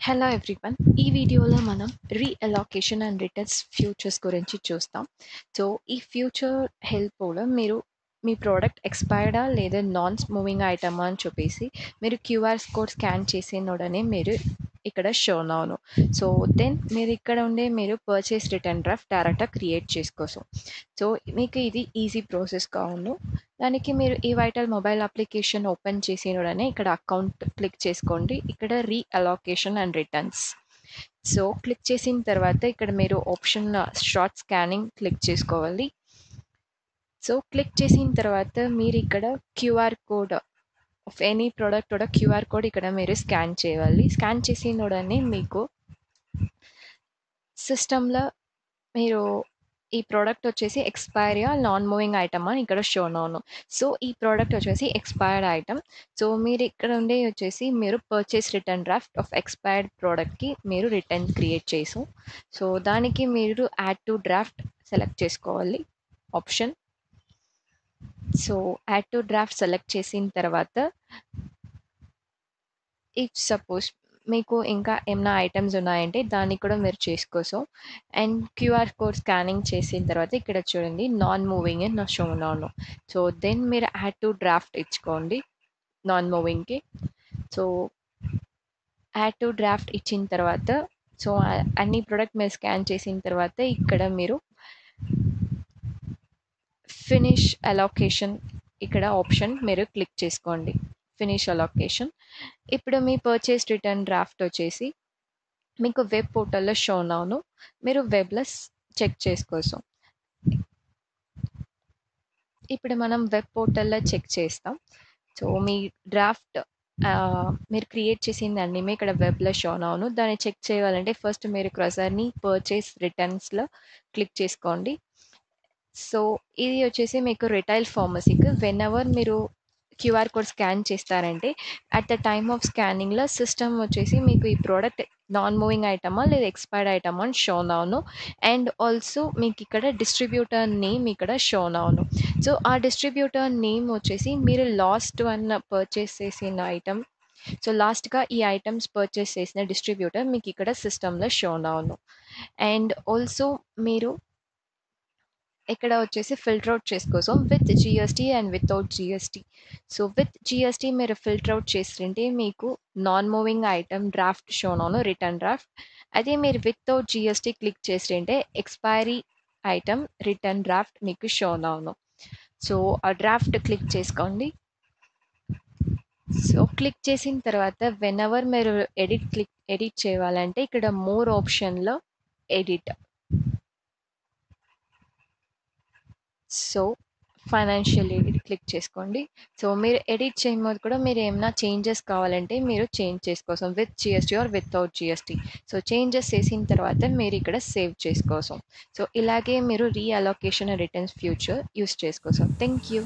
Hello everyone. ఈ వీడియోలో మనం రీఅలోకేషన్ అండ్ రిటర్న్స్ ఫ్యూచర్స్ గురించి చూస్తాం. సో ఈ ఫ్యూచర్ హెల్ప్లో మీరు మీ ప్రోడక్ట్ ఎక్స్పైర్డా లేదా నాన్ మూవింగ్ ఐటమా అని చెప్పేసి మీరు క్యూఆర్ కోడ్ స్కాన్ చేసినోడనే మీరు ఇక్కడ షో అవును. సో దెన్ మీరు ఇక్కడ ఉండే మీరు పర్చేస్ రిటర్న్ డ్రాఫ్ట్ డైరెక్ట్గా క్రియేట్ చేసుకోసం. సో మీకు ఇది ఈజీ ప్రాసెస్ కావును. దానికి మీరు ఈ వైటల్ మొబైల్ అప్లికేషన్ ఓపెన్ చేసినోడనే ఇక్కడ అకౌంట్ క్లిక్ చేసుకోండి. ఇక్కడ రీఅలోకేషన్ అండ్ రిటర్న్స్. సో క్లిక్ చేసిన తర్వాత ఇక్కడ మీరు ఆప్షన్ షార్ట్ స్కానింగ్ క్లిక్ చేసుకోవాలి. సో క్లిక్ చేసిన తర్వాత మీరు ఇక్కడ QR code of any product కూడా క్యూఆర్ కోడ్ ఇక్కడ మీరు స్కాన్ చేయాలి. స్కాన్ చేసినోడనే మీకు సిస్టంలో మీరు ఈ ప్రోడక్ట్ వచ్చేసి ఎక్స్పైరియా నాన్ మూవింగ్ ఐటమ్ అని ఇక్కడ షో అవును. సో ఈ ప్రోడక్ట్ వచ్చేసి ఎక్స్పైర్డ్ ఐటమ్. సో మీరు ఇక్కడ ఉండే వచ్చేసి మీరు purchase return draft of expired ప్రోడక్ట్కి మీరు రిటర్న్ క్రియేట్ చేసాం. సో దానికి మీరు యాడ్ టు డ్రాఫ్ట్ సెలెక్ట్ చేసుకోవాలి option. So add to draft select చేసిన తర్వాత ఇఫ్ సపోజ్ మీకు ఇంకా ఏమైనా ఐటమ్స్ ఉన్నాయంటే దాన్ని కూడా మీరు చేసుకోసం. అండ్ క్యూఆర్ కోడ్ స్కానింగ్ చేసిన తర్వాత ఇక్కడ చూడండి నాన్ మూవింగ్ అని నా షో ఉన్నాను. సో దెన్ మీరు యాడ్ టు డ్రాఫ్ట్ ఇచ్చుకోండి నాన్ మూవింగ్కి. సో యాడ్ టు డ్రాఫ్ట్ ఇచ్చిన తర్వాత సో అన్ని ప్రోడక్ట్ మీరు స్కాన్ చేసిన తర్వాత ఇక్కడ మీరు ఫినిష్ అలోకేషన్ ఇక్కడ ఆప్షన్ మీరు క్లిక్ చేసుకోండి. Finish allocation. ఇప్పుడు మీ పర్చేస్ రిటర్న్ డ్రాఫ్ట్ వచ్చేసి మీకు వెబ్ పోర్టల్లో షో అవును. మీరు వెబ్లో చెక్ చేసుకోసం. ఇప్పుడు మనం వెబ్ పోర్టల్లో చెక్ చేస్తాం. సో మీ డ్రాఫ్ట్ మీరు క్రియేట్ చేసింది అన్నీ ఇక్కడ వెబ్లో షో అవును. దాన్ని చెక్ చేయాలంటే ఫస్ట్ మీరు క్రజర్ని పర్చేస్ రిటర్న్స్లో క్లిక్ చేసుకోండి. సో ఇది వచ్చేసి మీకు రిటైల్ ఫార్మసీకి వెన్ ఎవర్ మీరు క్యూఆర్ కోడ్ స్కాన్ చేస్తారంటే అట్ ద టైమ్ ఆఫ్ స్కానింగ్లో సిస్టమ్ వచ్చేసి మీకు ఈ ప్రోడక్ట్ నాన్ మూవింగ్ ఐటమా లేదా ఎక్స్పైర్డ్ ఐటమా అని షో అవును. అండ్ ఆల్సో మీకు ఇక్కడ డిస్ట్రిబ్యూటర్ నేమ్ ఇక్కడ షో అవును. సో ఆ డిస్ట్రిబ్యూటర్ నేమ్ వచ్చేసి మీరు లాస్ట్ వన్ పర్చేస్ చేసిన ఐటమ్. సో లాస్ట్గా ఈ ఐటమ్స్ పర్చేస్ చేసిన డిస్ట్రిబ్యూటర్ మీకు ఇక్కడ సిస్టంలో షో అవును. అండ్ ఆల్సో మీరు ఇక్కడ వచ్చేసి ఫిల్టర్ అవుట్ చేసుకోసం with GST and without GST. So with GST మీరు ఫిల్టర్ అవుట్ చేస్తుంటే మీకు non moving item draft show అవును రిటర్న్ డ్రాఫ్ట్. అదే మీరు వితౌట్ జిఎస్టీ క్లిక్ చేస్తుంటే ఎక్స్పైరీ ఐటమ్ రిటర్న్ డ్రాఫ్ట్ మీకు షో అవును. సో ఆ డ్రాఫ్ట్ క్లిక్ చేసుకోండి. సో క్లిక్ చేసిన తర్వాత వెన్ ఎవర్ మీరు ఎడిట్ చేయాలంటే ఇక్కడ మోర్ ఆప్షన్లో edit. So financial edit click చేసుకోండి. సో మీరు ఎడిట్ చేయబోదు కూడా మీరు ఏమైనా చేంజెస్ కావాలంటే మీరు చేంజ్ చేసుకోసం with GST or without GST. So changes చేసిన తర్వాత మీరు ఇక్కడ సేవ్ చేసుకోసం. సో ఇలాగే మీరు రీఅలోకేషన్ రిటర్న్స్ ఫ్యూచర్ యూస్ చేసుకోసం. Thank you.